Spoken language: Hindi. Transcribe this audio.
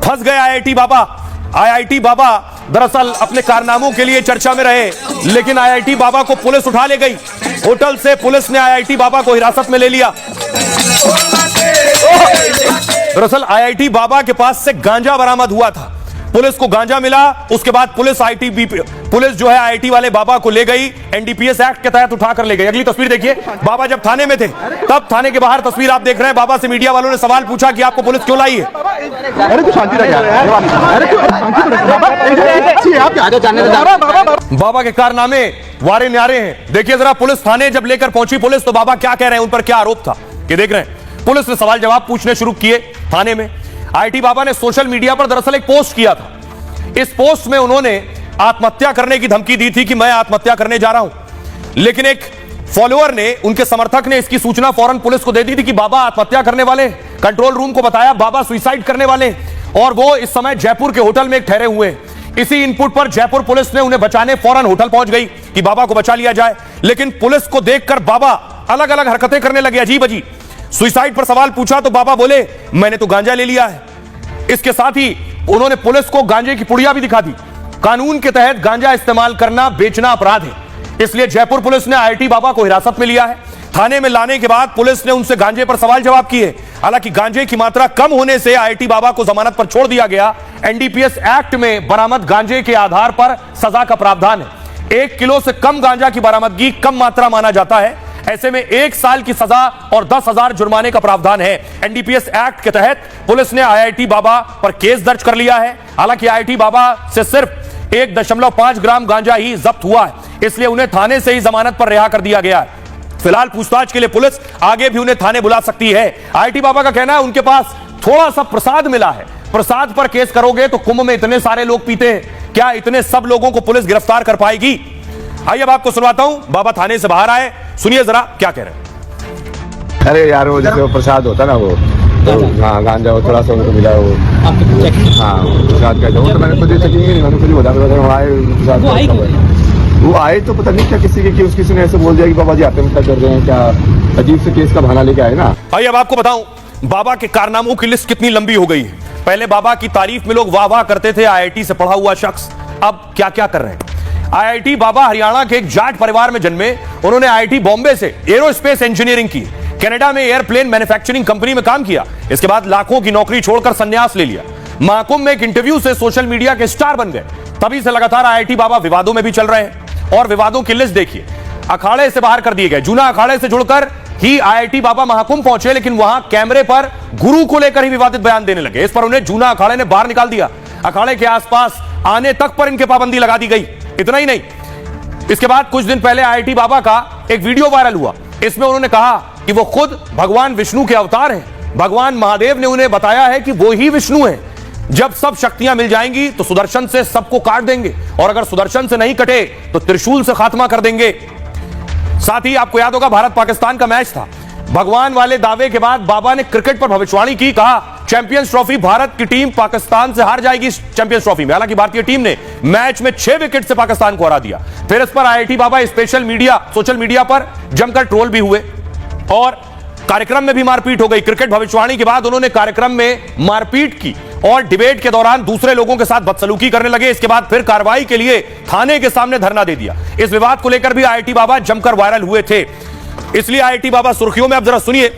फंस गए आईआईटी बाबा। आईआईटी बाबा दरअसल अपने कारनामों के लिए चर्चा में रहे, लेकिन आईआईटी बाबा को पुलिस उठा ले गई। होटल से पुलिस ने आईआईटी बाबा को हिरासत में ले लिया। दरअसल आईआईटी बाबा के पास से गांजा बरामद हुआ था। पुलिस को गांजा मिला, उसके बाद पुलिस जो है आईआईटी वाले बाबा को ले गई, एनडीपीएस एक्ट के तहत उठाकर ले गई। अगली तस्वीर देखिए, बाबा जब थाने में थे तब थाने के बाहर तस्वीर आप देख रहे हैं। बाबा से मीडिया वालों ने सवाल पूछा कि आपको पुलिस क्यों लाई है। बाबा के कारनामे वारे न्यारे हैं। देखिए जरा, पुलिस थाने जब लेकर पहुंची पुलिस, तो बाबा क्या कह रहे हैं, उन पर क्या आरोप था ये देख रहे हैं। पुलिस ने सवाल जवाब पूछने शुरू किए थाने में। आईआईटी बाबा ने सोशल मीडिया पर दरअसल एक पोस्ट किया था। इस पोस्ट में उन्होंने आत्महत्या करने की धमकी दी थी कि मैं आत्महत्या करने जा रहा हूं, लेकिन एक फॉलोअर ने, उनके समर्थक ने इसकी सूचना फौरन पुलिस को दे दी थी कि बाबा आत्महत्या करने वाले। कंट्रोल रूम को बताया बाबा सुसाइड करने वाले, और वो इस समय जयपुर के होटल में ठहरे हुए हैं। इसी इनपुट पर जयपुर पुलिस ने उन्हें बचाने फौरन होटल पहुंच गई कि बाबा को बचा लिया जाए। लेकिन पुलिस को देखकर बाबा अलग अलग हरकतें करने लगे, अजीब अजीब। सुसाइड पर सवाल पूछा तो बाबा बोले मैंने तो गांजा ले लिया है। इसके साथ ही उन्होंने पुलिस को गांजे की पुड़िया भी दिखा दी। कानून के तहत गांजा इस्तेमाल करना, बेचना अपराध है, इसलिए जयपुर पुलिस ने आईआईटी बाबा को हिरासत में लिया है। थाने में लाने के बाद पुलिस ने उनसे गांजे पर सवाल जवाब किए। हालांकि गांजे की मात्रा कम होने से आईआईटी बाबा को जमानत पर छोड़ दिया गया। एनडीपीएस एक्ट में बरामद गांजे के आधार पर सजा का प्रावधान है। 1 किलो से कम गांजा की बरामदगी कम मात्रा माना जाता है। ऐसे में 1 साल की सजा और 10,000 जुर्माने का प्रावधान है। एनडीपीएस एक्ट के तहत पुलिस ने आईआईटी बाबा पर केस दर्ज कर लिया है। हालांकि आईआईटी बाबा से सिर्फ 1.5 ग्राम गांजा ही जब्त हुआ है, इसलिए उन्हें थाने से ही जमानत पर रिहा कर दिया गया है। फिलहाल पूछताछ के लिए पुलिस आगे भी उन्हें थाने बुला सकती है। आईआईटी बाबा का कहना है उनके पास थोड़ा सा प्रसाद मिला है। प्रसाद पर केस करोगे तो कुंभ में इतने सारे लोग पीते हैं, क्या इतने सब लोगों को पुलिस गिरफ्तार कर पाएगी? आइए अब आपको सुनवाता हूं। बाबा थाने से बाहर आए, सुनिए जरा क्या कह रहे हैं। अरे यार, वो जैसे वो प्रसाद होता ना, वो तो हाँ गांजा वो थोड़ा सा उनको मिला, वो हाँ प्रसाद का वो तो मैंने खुद ही चेकिंग नहीं, मैंने खुद ही बोला वो आए तो पता नहीं क्या किसी ने ऐसे बोल दिया कि बाबा जी आत्महत्या कर रहे हैं, क्या अजीब से केस का बहाना लेके आए ना। आइए अब आपको बताऊं बाबा के कारनामों की लिस्ट कितनी लंबी हो गई है। पहले बाबा की तारीफ में लोग वाह वाह करते थे, आईआईटी से पढ़ा हुआ शख्स, अब क्या क्या कर रहे हैं। आईआईटी बाबा हरियाणा के एक जाट परिवार में जन्मे। उन्होंने आईआईटी बॉम्बे से एरोस्पेस इंजीनियरिंग की, कनाडा में एयरप्लेन मैन्युफैक्चरिंग कंपनी में काम किया। इसके बाद लाखों की नौकरी छोड़कर संन्यास ले लिया। महाकुंभ में एक इंटरव्यू से सोशल मीडिया के स्टार बन गए। तभी से लगातार आईआईटी बाबा विवादों में भी चल रहे हैं, और विवादों की लिस्ट देखिए। अखाड़े से बाहर कर दिए गए। जूना अखाड़े से जुड़कर ही आईआईटी बाबा महाकुंभ पहुंचे, लेकिन वहां कैमरे पर गुरु को लेकर ही विवादित बयान देने लगे। इस पर उन्हें जूना अखाड़े ने बाहर निकाल दिया। अखाड़े के आसपास आने तक पर इनके पाबंदी लगा दी गई। इतना ही नहीं, इसके बाद कुछ दिन पहले आईआईटी बाबा का एक वीडियो वायरल हुआ। इसमें उन्होंने कहा कि वो खुद भगवान विष्णु के अवतार हैं। भगवान महादेव ने उन्हें बताया है कि वो ही विष्णु हैं। जब सब शक्तियां मिल जाएंगी तो सुदर्शन से सबको काट देंगे, और अगर सुदर्शन से नहीं कटे तो त्रिशूल से खात्मा कर देंगे। साथ ही आपको याद होगा भारत पाकिस्तान का मैच था। भगवान वाले दावे के बाद बाबा ने क्रिकेट पर भविष्यवाणी की, कहा चैंपियंस ट्रॉफी भारत की टीम पाकिस्तान से हार जाएगी चैंपियंस ट्रॉफी में। हालांकि भारतीय टीम ने मैच में 6 विकेट से पाकिस्तान को हरा दिया। फिर इस पर आईआईटी बाबा सोशल मीडिया पर जमकर ट्रोल भी हुए, और कार्यक्रम में भी मारपीट हो गई। क्रिकेट भविष्यवाणी के बाद उन्होंने कार्यक्रम में मारपीट की और डिबेट के दौरान दूसरे लोगों के साथ बदसलूकी करने लगे। इसके बाद फिर कार्रवाई के लिए थाने के सामने धरना दे दिया। इस विवाद को लेकर भी आईआईटी बाबा जमकर वायरल हुए थे, इसलिए आईआईटी बाबा सुर्खियों में। अब जरा सुनिए